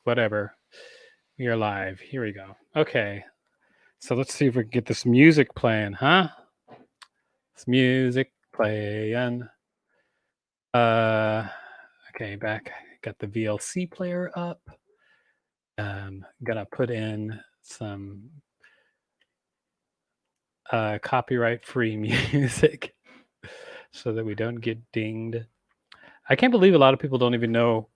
whatever. We are live. Here we go. Okay. So let's see if we can get this music playing, huh? This music playing. Okay, back. Got the VLC player up. Gonna put in some copyright-free music so that we don't get dinged. I can't believe a lot of people don't even know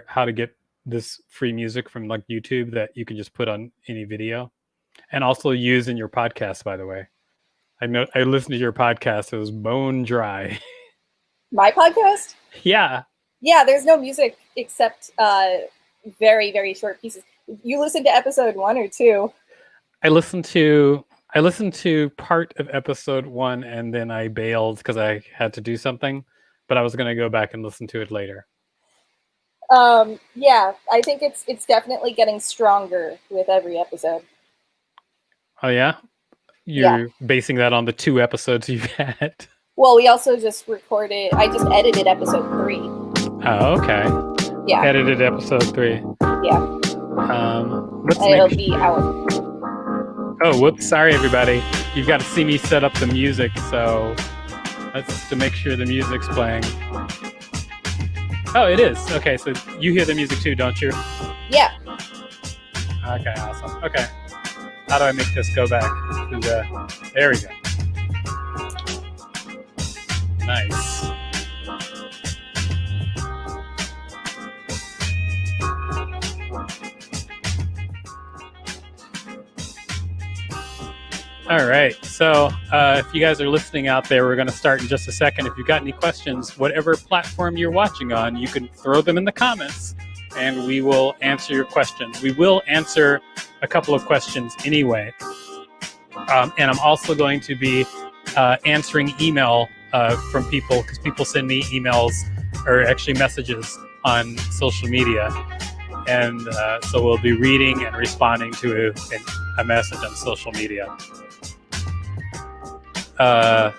how to get this free music from like YouTube that you can just put on any video and also use in your podcast, by the way. I know I listened to your podcast. It was bone dry. My podcast? Yeah. Yeah, there's no music except very, very short pieces. You listened to episode 1 or 2? I listened to part of episode 1 and then I bailed because I had to do something, but I was going to go back and listen to it later. Yeah, I think it's definitely getting stronger with every episode. Oh yeah? You're basing that on the 2 episodes you've had? Well, we also just recorded, I just edited episode 3. Oh, okay. Yeah. Edited episode 3. Yeah. It'll be out. Oh, whoops. Sorry, everybody. You've got to see me set up the music, so that's to make sure the music's playing. Oh, it is. Okay, so you hear the music too, don't you? Yeah. Okay, awesome. Okay. How do I make this go back? There we go. Nice. All right. So if you guys are listening out there, we're going to start in just a second. If you've got any questions, whatever platform you're watching on, you can throw them in the comments and we will answer your questions. We will answer a couple of questions anyway. And I'm also going to be answering email from people because people send me emails or actually messages on social media. And so we'll be reading and responding to a message on social media. I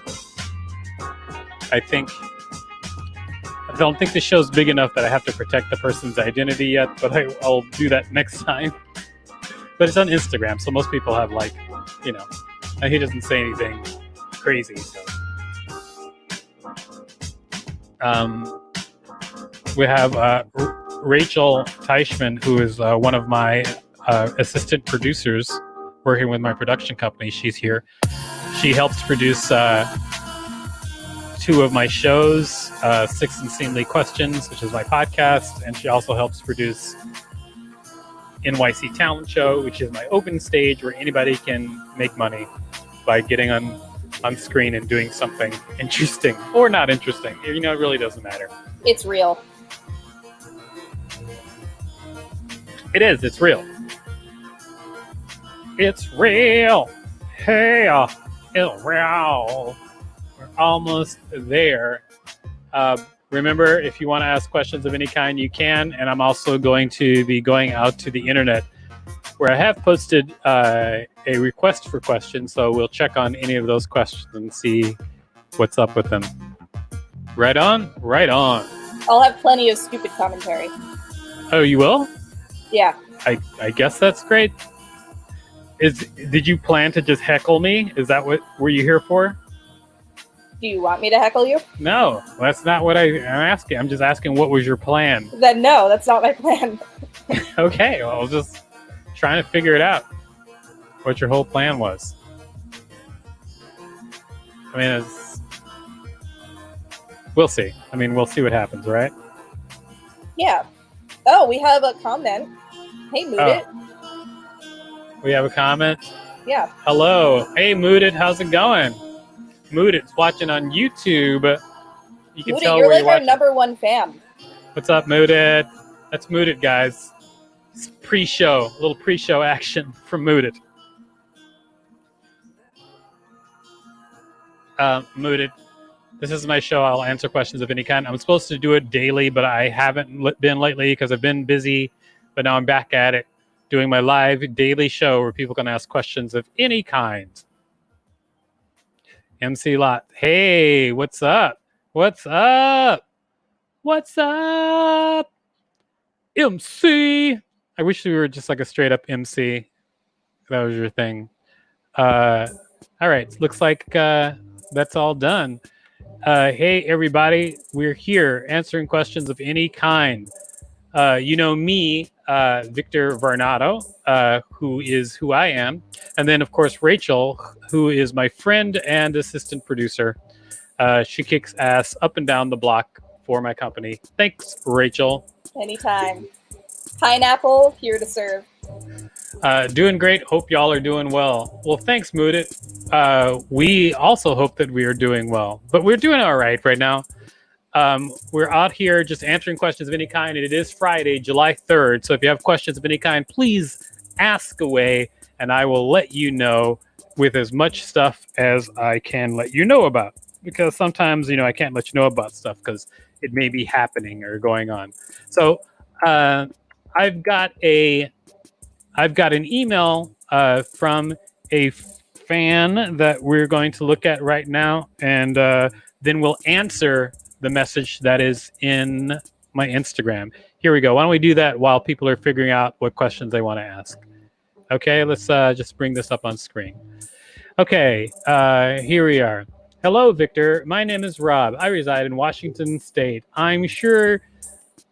don't think the show's big enough that I have to protect the person's identity yet, but I'll do that next time. But it's on Instagram, so most people have and he doesn't say anything crazy. So. We have Rachel Teichman, who is one of my assistant producers working with my production company. She's here. She helps produce 2 of my shows, Six Unseemly Questions, which is my podcast, and she also helps produce NYC Talent Show, which is my open stage where anybody can make money by getting on screen and doing something interesting or not interesting. It really doesn't matter. It's real. It is. It's real. It's real. Hey, it's real. We're almost there. Remember, if you want to ask questions of any kind, you can. And I'm also going to be going out to the internet where I have posted a request for questions. So we'll check on any of those questions and see what's up with them. Right on? Right on. I'll have plenty of stupid commentary. Oh, you will? Yeah. I guess that's great. Did you plan to just heckle me? Is that what were you here for? Do you want me to heckle you? No, that's not what I'm asking. I'm just asking what was your plan? Then no, that's not my plan. Okay, well, I was just trying to figure it out. What your whole plan was. I mean, we'll see. I mean, we'll see what happens, right? Yeah. Oh, we have a comment. Hey, Moodit. We have a comment? Yeah. Hello. Hey, Moodit. How's it going? Moodit's watching on YouTube. You can tell you're where like our number 1 fan. What's up, Moodit? That's Moodit, guys. It's pre-show. A little pre-show action from Moodit. Moodit, this is my show. I'll answer questions of any kind. I'm supposed to do it daily, but I haven't been lately because I've been busy. But now I'm back at it, doing my live daily show where people can ask questions of any kind. MC Lot, hey, what's up? What's up? What's up? MC I wish we were just like a straight up MC. That was your thing. All right. Looks like that's all done. Hey, everybody. We're here answering questions of any kind. You know me, Victor Varnado, who is who I am. And then, of course, Rachel, who is my friend and assistant producer. She kicks ass up and down the block for my company. Thanks, Rachel. Anytime. Pineapple, here to serve. Doing great. Hope y'all are doing well. Well, thanks, Moodit. We also hope that we are doing well, but we're doing all right now. We're out here just answering questions of any kind, and it is Friday, July 3rd. So if you have questions of any kind, please ask away, and I will let you know with as much stuff as I can let you know about. Because sometimes, I can't let you know about stuff because it may be happening or going on. So I've got an email from a fan that we're going to look at right now, and then we'll answer the message that is in my Instagram. Here we go. Why don't we do that while people are figuring out what questions they want to ask? Okay, let's just bring this up on screen. Okay, here we are. Hello, Victor. My name is Rob. I reside in Washington State. I'm sure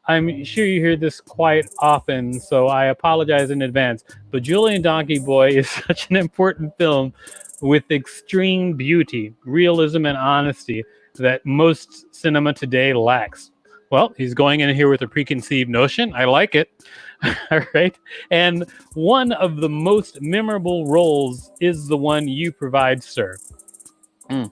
you hear this quite often, so I apologize in advance. But Julie and Donkey Boy is such an important film with extreme beauty, realism, and honesty that most cinema today lacks. Well, he's going in here with a preconceived notion. I like it. All right. And one of the most memorable roles is the one you provide, sir.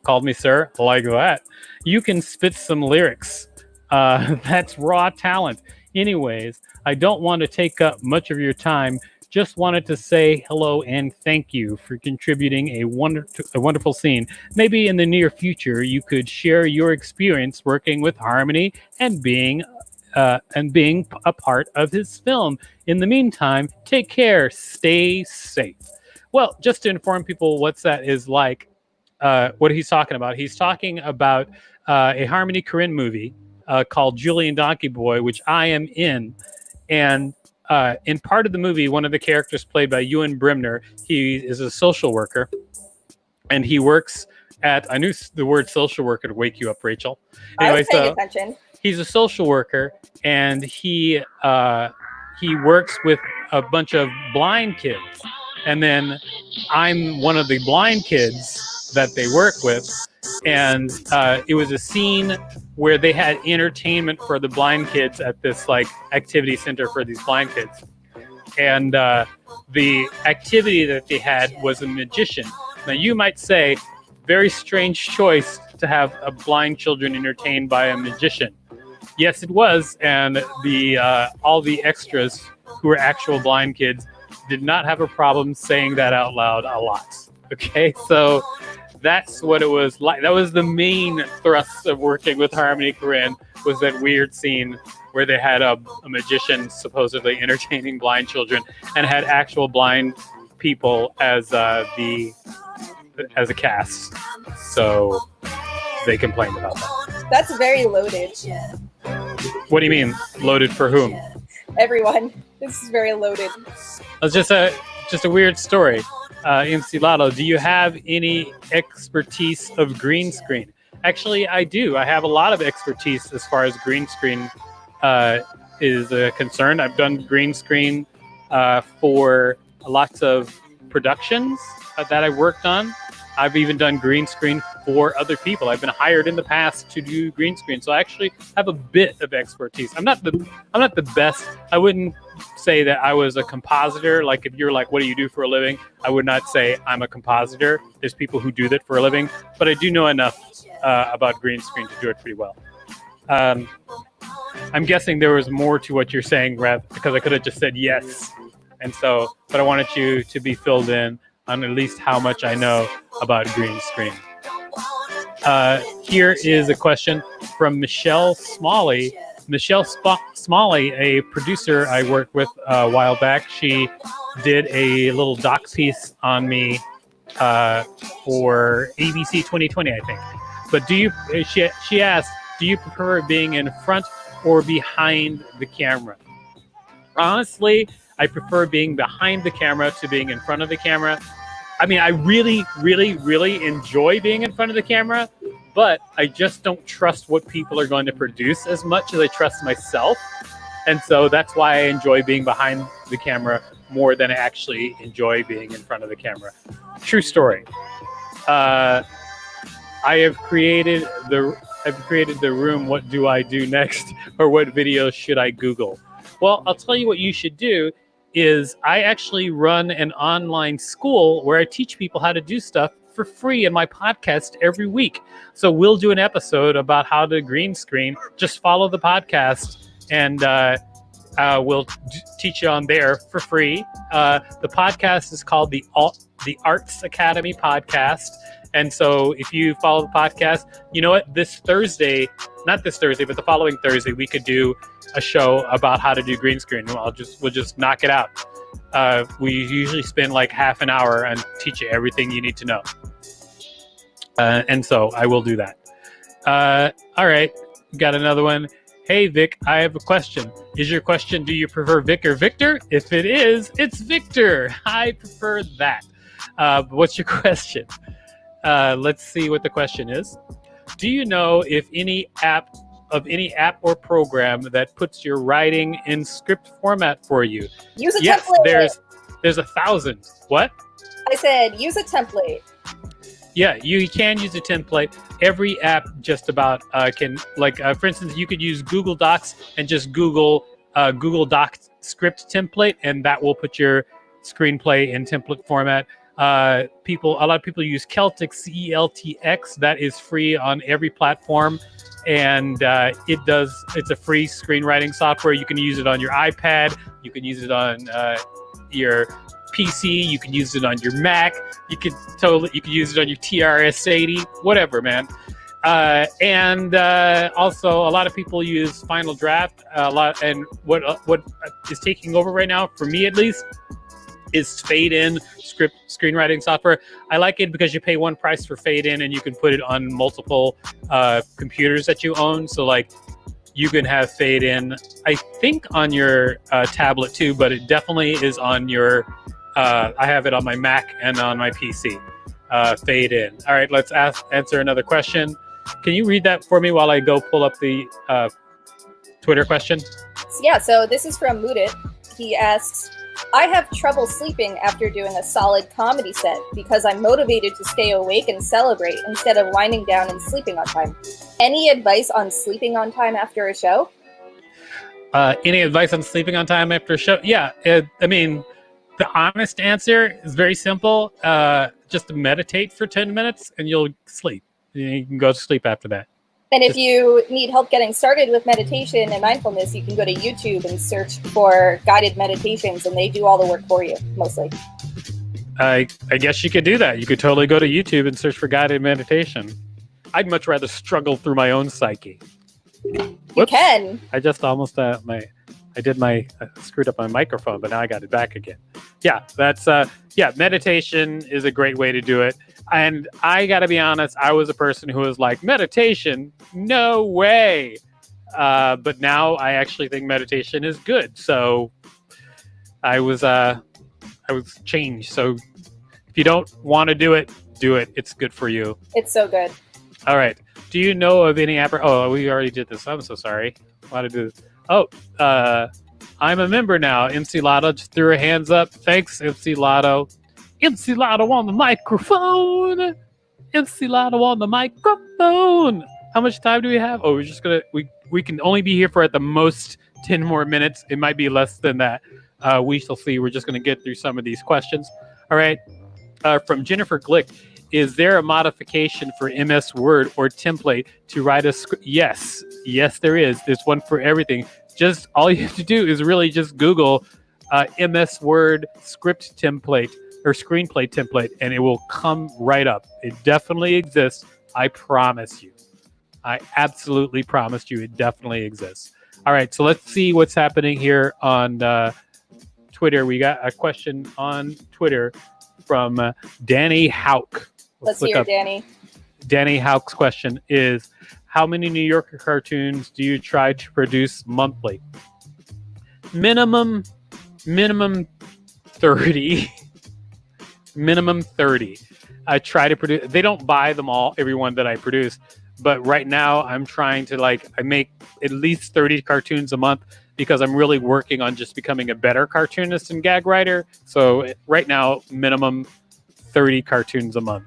Called me sir. I like that. You can spit some lyrics. That's raw talent. Anyways, I don't want to take up much of your time. Just wanted to say hello and thank you for contributing a wonderful scene. Maybe in the near future, you could share your experience working with Harmony and being a part of his film. In the meantime, take care. Stay safe. Well, just to inform people what that is like, what he's talking about. He's talking about a Harmony Korine movie called Julie and Donkey Boy, which I am in. And in part of the movie, one of the characters played by Ewan Bremner, he is a social worker, and he works at, I knew the word social worker to wake you up, Rachel. Anyway, I was paying attention. He's a social worker, and he works with a bunch of blind kids. And then I'm one of the blind kids that they work with. And it was a scene where they had entertainment for the blind kids at this like activity center for these blind kids. And the activity that they had was a magician. Now you might say, very strange choice to have a blind children entertained by a magician. Yes, it was. And all the extras who were actual blind kids did not have a problem saying that out loud a lot. Okay, so that's what it was like. That was the main thrust of working with Harmony Korine, was that weird scene where they had a magician supposedly entertaining blind children and had actual blind people as a cast. So they complained about that. That's very loaded. What do you mean, loaded for whom? Everyone. This is very loaded. It's just a weird story. MC Lotto, do you have any expertise of green screen? Actually, I do. I have a lot of expertise as far as green screen is concerned. I've done green screen for lots of productions that I worked on. I've even done green screen for other people. I've been hired in the past to do green screen, so I actually have a bit of expertise. I'm not the best. I wouldn't say that I was a compositor. Like if you're like, what do you do for a living? I would not say I'm a compositor. There's people who do that for a living, but I do know enough about green screen to do it pretty well. I'm guessing there was more to what you're saying, Rev, because I could have just said yes. And so, but I wanted you to be filled in on at least how much I know about green screen. Here is a question from Michelle Smalley. Michelle Smalley, a producer I worked with a while back, she did a little doc piece on me for ABC 2020, I think. But she asked, do you prefer being in front or behind the camera? Honestly, I prefer being behind the camera to being in front of the camera. I mean, I really, really, really enjoy being in front of the camera, but I just don't trust what people are going to produce as much as I trust myself. And so that's why I enjoy being behind the camera more than I actually enjoy being in front of the camera. True story. I've created the room. What do I do next? Or what videos should I Google? Well, I'll tell you what you should do is I actually run an online school where I teach people how to do stuff for free in my podcast every week. So we'll do an episode about how to green screen. Just follow the podcast and we'll teach you on there for free. The podcast is called the Arts Academy Podcast. And so if you follow the podcast, you know what? Not this Thursday, but the following Thursday, we could do a show about how to do green screen. We'll just knock it out. We usually spend like half an hour and teach you everything you need to know. And so I will do that. All right. Got another one. Hey, Vic, I have a question. Is your question, do you prefer Vic or Victor? If it is, it's Victor. I prefer that. What's your question? Let's see what the question is. Do you know if any app or program that puts your writing in script format for you? Use a yes, template. There's 1,000. What? I said use a template. Yeah, you can use a template. Every app just about can, for instance, you could use Google Docs and just Google Docs script template, and that will put your screenplay in template format. A lot of people use Celtx, CELTX. That is free on every platform, and it's a free screenwriting software. You can use it on your iPad. You can use it on your PC. You can use it on your Mac. You can use it on your TRS-80. Whatever, man. And also, a lot of people use Final Draft. And what is taking over right now, for me at least, is Fade In screenwriting software. I like it because you pay one price for Fade In, and you can put it on multiple computers that you own. So like you can have Fade In, I think, on your tablet too, but it definitely is on your. I have it on my Mac and on my PC. Fade In. All right, let's answer another question. Can you read that for me while I go pull up the Twitter question? Yeah. So this is from Moodit. He asks, I have trouble sleeping after doing a solid comedy set because I'm motivated to stay awake and celebrate instead of winding down and sleeping on time. Any advice on sleeping on time after a show? Any advice on sleeping on time after a show? Yeah, I mean, the honest answer is very simple. Just meditate for 10 minutes and you'll sleep. You can go to sleep after that. And if you need help getting started with meditation and mindfulness, you can go to YouTube and search for guided meditations, and they do all the work for you, mostly. I guess you could do that. You could totally go to YouTube and search for guided meditation. I'd much rather struggle through my own psyche. Whoops. You can. I just almost screwed up my microphone, but now I got it back again. Yeah, that's meditation is a great way to do it. And I got to be honest, I was a person who was like, meditation? No way. But now I actually think meditation is good. So I was changed. So if you don't want to do it, do it. It's good for you. It's so good. All right. Do you know of any app? Oh, we already did this. I'm so sorry. Why did I do this? Oh, I'm a member now. MC Lotto just threw her hands up. Thanks, MC Lotto. MC Lotto on the microphone. MC Lotto on the microphone. How much time do we have? Oh, we're just gonna we can only be here for at the most 10 more minutes. It might be less than that. We shall see. We're just gonna get through some of these questions. All right. From Jennifer Glick, is there a modification for MS Word or template to write a script? Yes, there is. There's one for everything. Just all you have to do is really just Google MS Word script template or screenplay template, and it will come right up. It definitely exists. I promise you. I absolutely promise you it definitely exists. All right, so let's see what's happening here on Twitter. We got a question on Twitter from Danny Hauk. Let's hear Danny. Danny Hauk's question is, how many New Yorker cartoons do you try to produce monthly? Minimum minimum 30. Minimum 30. I try to produce. They don't buy them all, everyone that I produce. But right now, I'm trying to I make at least 30 cartoons a month because I'm really working on just becoming a better cartoonist and gag writer. So right now, minimum 30 cartoons a month.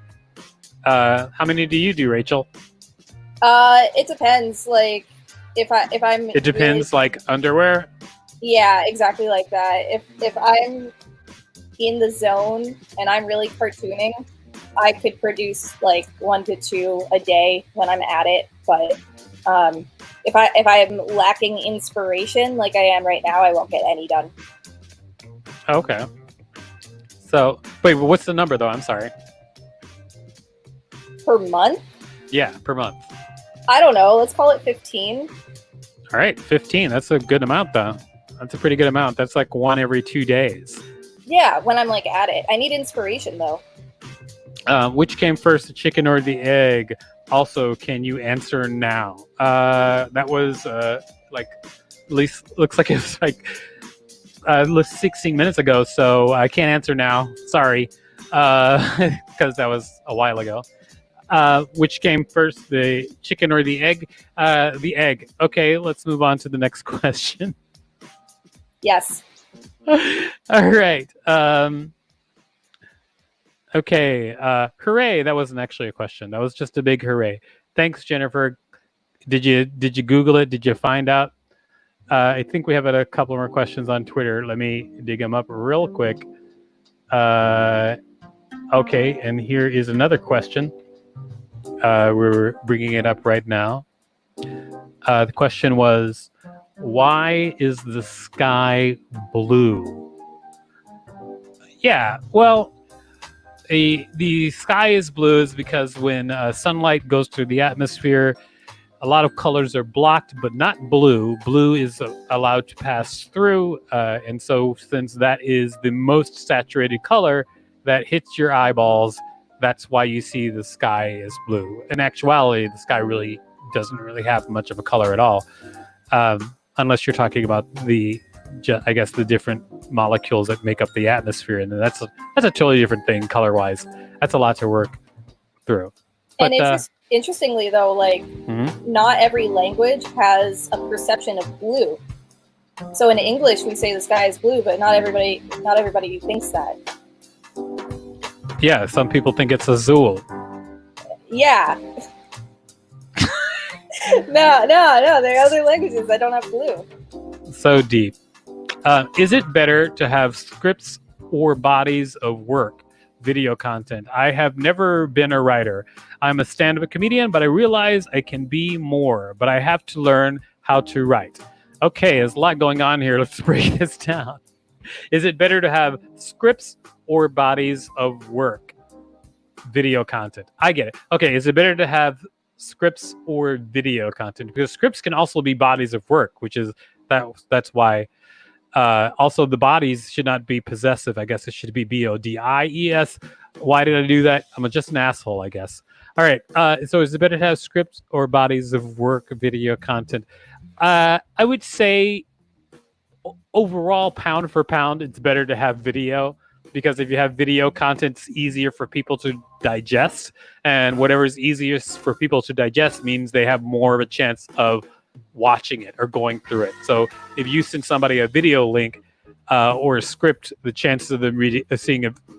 How many do you do, Rachel? It depends. Like, if I'm. It depends, like underwear? Yeah, exactly like that. If I'm in the zone and I'm really cartooning, I could produce like 1 to 2 a day when I'm at it. But if I'm lacking inspiration like I am right now, I won't get any done. Okay. So wait, what's the number though? I'm sorry. Per month? Yeah, per month. I don't know. Let's call it 15. All right, 15. That's a good amount though. That's a pretty good amount. That's like 1 every 2 days. Yeah, when I'm like at it. I need inspiration though. Which came first, the chicken or the egg? Also, can you answer now? That was like, at least looks like it was like 16 minutes ago, so I can't answer now. Sorry, because that was a while ago. Which came first, the chicken or the egg? The egg. Okay, let's move on to the next question. Yes. All right. Okay. Hooray! That wasn't actually a question. That was just a big hooray. Thanks, Jennifer. Did you Google it? Did you find out? I think we have a couple more questions on Twitter. Let me dig them up real quick. Okay, and here is another question. We're bringing it up right now. The question was, why is the sky blue? Yeah, well, the sky is blue is because when sunlight goes through the atmosphere, a lot of colors are blocked, but not blue. Blue is allowed to pass through, and so since that is the most saturated color that hits your eyeballs, that's why you see the sky as blue. In actuality, the sky really doesn't really have much of a color at all, unless you're talking about the different molecules that make up the atmosphere, and that's a totally different thing color-wise. That's a lot to work through. But, and interestingly, though, like not every language has a perception of blue. So in English, we say the sky is blue, but not everybody thinks that. Yeah, some people think it's azul. Yeah. No. There are other languages that don't have blue. So deep. Is it better to have scripts or bodies of work, video content? I have never been a writer. I'm a stand-up comedian, but I realize I can be more, but I have to learn how to write. Okay, there's a lot going on here. Let's break this down. Is it better to have scripts or bodies of work, video content? I get it. Okay, is it better to have scripts or video content? Because scripts can also be bodies of work, which is that's why. Also, the bodies should not be possessive. I guess it should be BODIES. Why did I do that? I'm just an asshole, I guess. All right. So is it better to have scripts or bodies of work, video content? I would say overall, pound for pound, it's better to have video, because if you have video content, it's easier for people to digest, and whatever is easiest for people to digest means they have more of a chance of watching it or going through it. So if you send somebody a video link or a script, the chances of them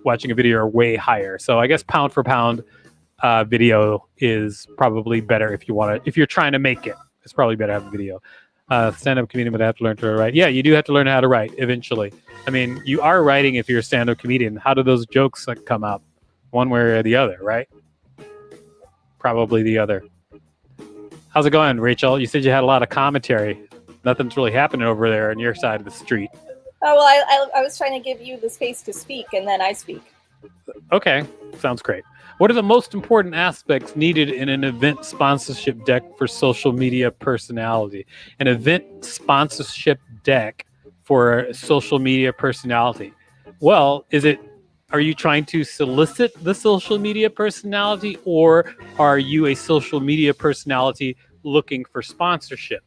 watching a video are way higher. So I guess pound for pound, video is probably better if you're trying to make it. It's probably better to have a video. Stand-up comedian would have to learn to write. Yeah, you do have to learn how to write eventually. I mean, you are writing if you're a stand-up comedian. How do those jokes come out? One way or the other, right? Probably the other. How's it going, Rachel? You said you had a lot of commentary. Nothing's really happening over there on your side of the street. Oh, well, I was trying to give you the space to speak, and then I speak. Okay, sounds great. What are the most important aspects needed in an event sponsorship deck for social media personality? An event sponsorship deck for a social media personality. Well, are you trying to solicit the social media personality, or are you a social media personality looking for sponsorship?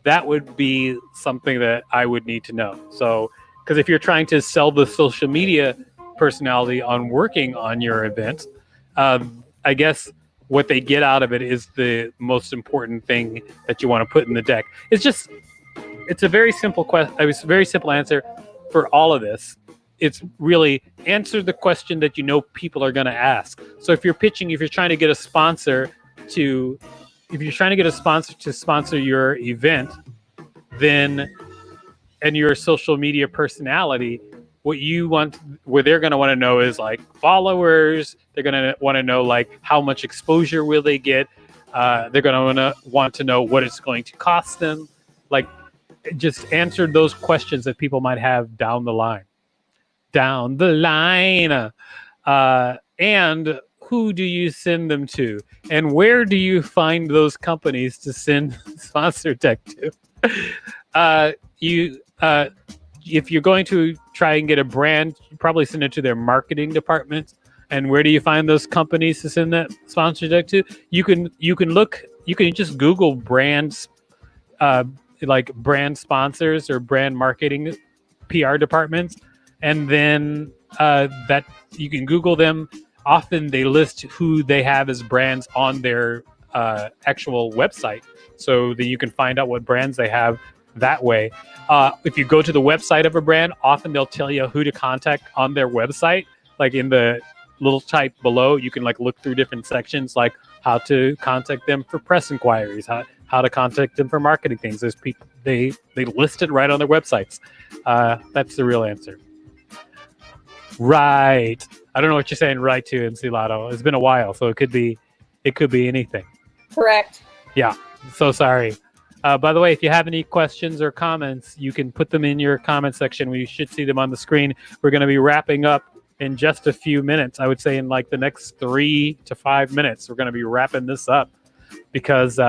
that would be something that I would need to know. So, because if you're trying to sell the social media personality on working on your event, I guess what they get out of it is the most important thing that you want to put in the deck. It's a very simple question. It was a very simple answer for all of this. It's really answer the question that you know people are going to ask. So if you're trying to get a sponsor to sponsor your event, then, and you're a social media personality, what they're going to want to know is like followers. They're going to want to know like how much exposure will they get. They're going to want to know what it's going to cost them. Like, just answer those questions that people might have down the line. And who do you send them to? And where do you find those companies to send sponsor deck to? If you're going to try and get a brand, you probably send it to their marketing department. And where do you find those companies to send that sponsor deck to? You can just Google brands, like brand sponsors or brand marketing PR departments, and then that you can Google them. Often they list who they have as brands on their actual website, so that you can find out what brands they have that way. If you go to the website of a brand, often they'll tell you who to contact on their website. Like in the little type below, you can like look through different sections, like how to contact them for press inquiries, how to contact them for marketing things. There's people, they list it right on their websites. That's the real answer. Right. I don't know what you're saying right to, MC Lotto. It's been a while, so it could be anything. Correct. Yeah. So sorry. By the way, if you have any questions or comments, you can put them in your comment section. We should see them on the screen. We're going to be wrapping up in just a few minutes. I would say in like the next 3 to 5 minutes, we're going to be wrapping this up because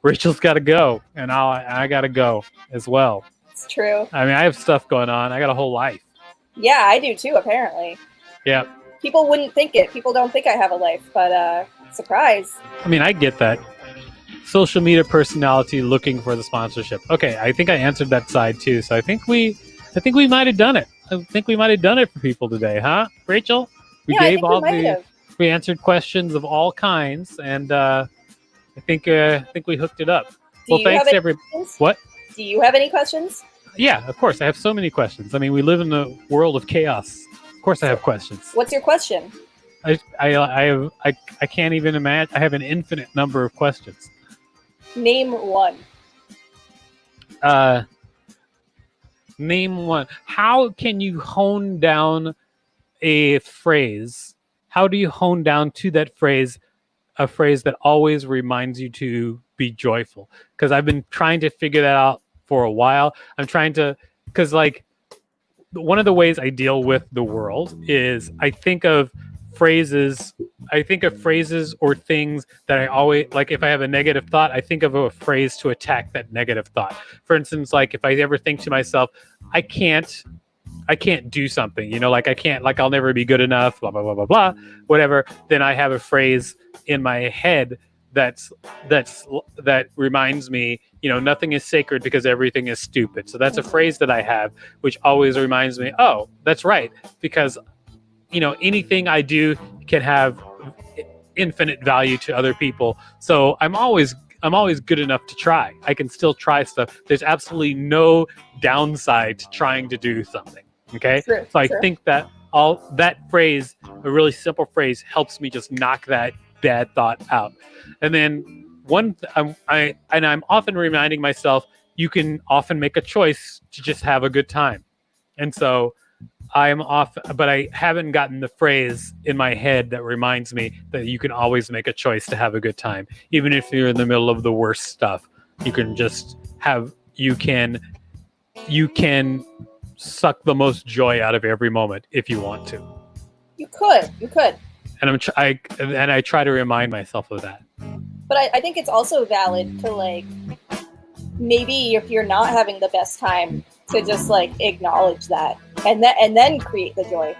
Rachel's got to go, and I got to go as well. It's true. I mean, I have stuff going on. I got a whole life. Yeah, I do too, apparently. Yeah. People wouldn't think it. People don't think I have a life, but surprise. I mean, I get that. Social media personality looking for the sponsorship. Okay, I think I answered that side too. So I think we might have done it. I think we might have done it for people today, huh, Rachel? We answered questions of all kinds, and I think we hooked it up. Well, thanks everybody. What? Do you have any questions? Yeah, of course. I have so many questions. I mean, we live in a world of chaos. Of course, I have questions. What's your question? I can't even imagine. I have an infinite number of questions. Name one. Name one. How can you hone down a phrase? How do you hone down to that phrase, a phrase that always reminds you to be joyful? Because I've been trying to figure that out for a while. Because like one of the ways I deal with the world is I think of phrases or things that I always like. If I have a negative thought, I think of a phrase to attack that negative thought. For instance, like if I ever think to myself, I can't do something, like I can't, like I'll never be good enough, blah, blah, blah, blah, blah, whatever. Then I have a phrase in my head that reminds me, nothing is sacred because everything is stupid. So that's a phrase that I have, which always reminds me, oh, that's right. Because anything I do can have infinite value to other people. So I'm always good enough to try. I can still try stuff. There's absolutely no downside to trying to do something. Okay. Sure, so I think that that phrase, a really simple phrase, helps me just knock that bad thought out. And then I'm often reminding myself, you can often make a choice to just have a good time. And so I'm off, but I haven't gotten the phrase in my head that reminds me that you can always make a choice to have a good time. Even if you're in the middle of the worst stuff, you can suck the most joy out of every moment if you want to. You could. And I try to remind myself of that. But I think it's also valid to like, maybe if you're not having the best time, to just like acknowledge that and then create the joy.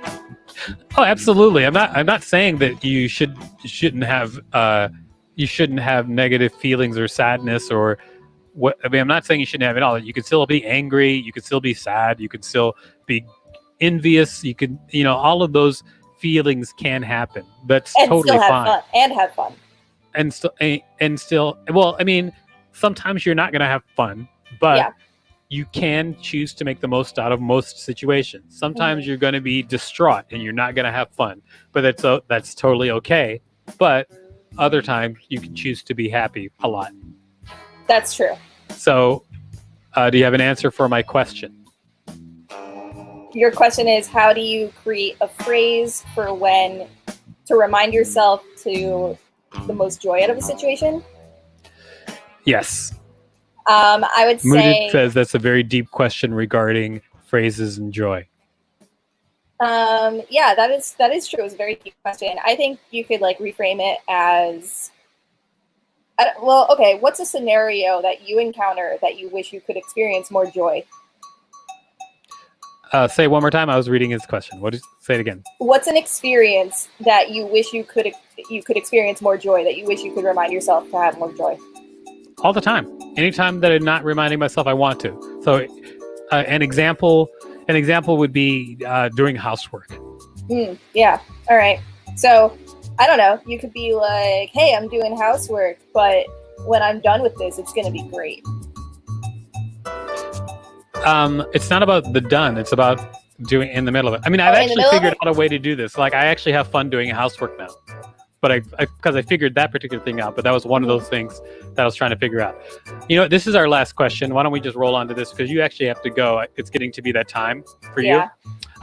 Oh, absolutely. I'm not saying that you shouldn't have negative feelings or sadness or I mean, I'm not saying you shouldn't have it all. You could still be angry. You could still be sad. You could still be envious. You could, all of those feelings can happen. That's and totally still have fine. fun and have fun. And still, well, I mean, sometimes you're not going to have fun, but Yeah. you can choose to make the most out of most situations. Sometimes you're going to be distraught and you're not going to have fun, but that's totally okay. But other times you can choose to be happy a lot. That's true. So, do you have an answer for my question? Your question is, how do you create a phrase for when to remind yourself to the most joy out of a situation? Yes. I would say Mooted says that's a very deep question regarding phrases and joy. yeah, that is true. It's a very deep question. I think you could reframe it as okay, what's a scenario that you encounter that you wish you could experience more joy? Say it one more time. I was reading his question. Say it again. What's an experience that you wish you could experience more joy, that you wish you could remind yourself to have more joy? All the time. Anytime that I'm not reminding myself I want to. So an example would be doing housework. Yeah. All right. So I don't know. You could be like, hey, I'm doing housework, but when I'm done with this, it's going to be great. It's not about the done. It's about doing in the middle of it. I mean, I've actually figured out a way to do this. I actually have fun doing housework now. But because I figured that particular thing out, but that was one of those things that I was trying to figure out. This is our last question. Why don't we just roll on to this? Because you actually have to go. It's getting to be that time for you.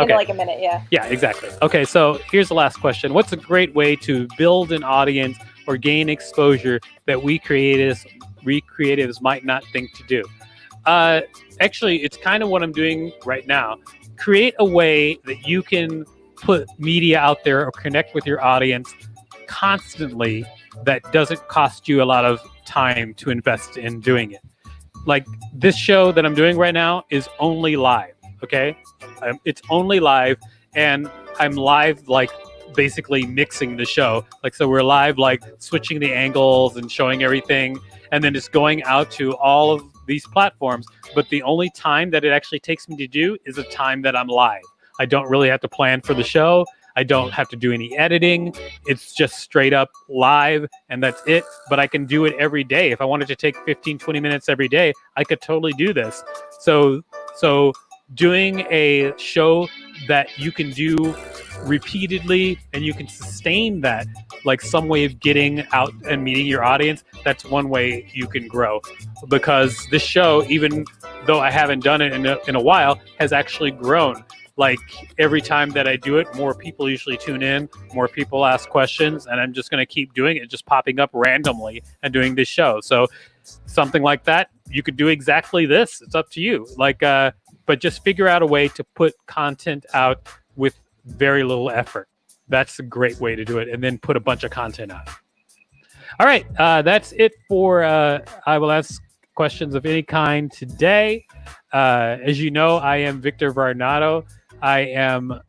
Okay. In a minute, yeah. Yeah, exactly. Okay, so here's the last question. What's a great way to build an audience or gain exposure that we creatives might not think to do? Actually, it's kind of what I'm doing right now. Create a way that you can put media out there or connect with your audience constantly that doesn't cost you a lot of time to invest in doing it. Like this show that I'm doing right now is only live, okay? It's only live, and I'm live basically mixing the show. So we're live switching the angles and showing everything, and then just going out to all of these platforms. But the only time that it actually takes me to do is the time that I'm live. I don't really have to plan for the show. I don't have to do any editing. It's just straight up live, and that's it. But I can do it every day. If I wanted to take 15, 20 minutes every day, I could totally do this. So doing a show that you can do repeatedly and you can sustain that, some way of getting out and meeting your audience, that's one way you can grow. Because this show, even though I haven't done it in a while, has actually grown. Every time that I do it, more people usually tune in, more people ask questions, and I'm just going to keep doing it, just popping up randomly and doing this show. So something like that, you could do exactly this. It's up to you. But just figure out a way to put content out with very little effort. That's a great way to do it. And then put a bunch of content out. All right. That's it for I Will Ask Questions of Any Kind today. As you know, I am Victor Varnado. I am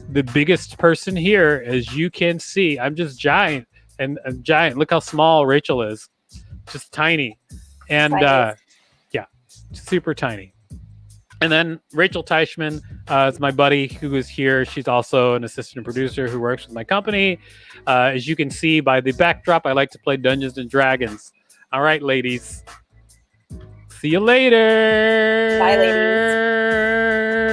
the biggest person here, as you can see. I'm just giant. And giant. Look how small Rachel is. Just tiny. And yeah, super tiny. And then Rachel Teichman is my buddy who is here. She's also an assistant producer who works with my company. As you can see by the backdrop, I like to play Dungeons and Dragons. All right, ladies. See you later. Bye, ladies.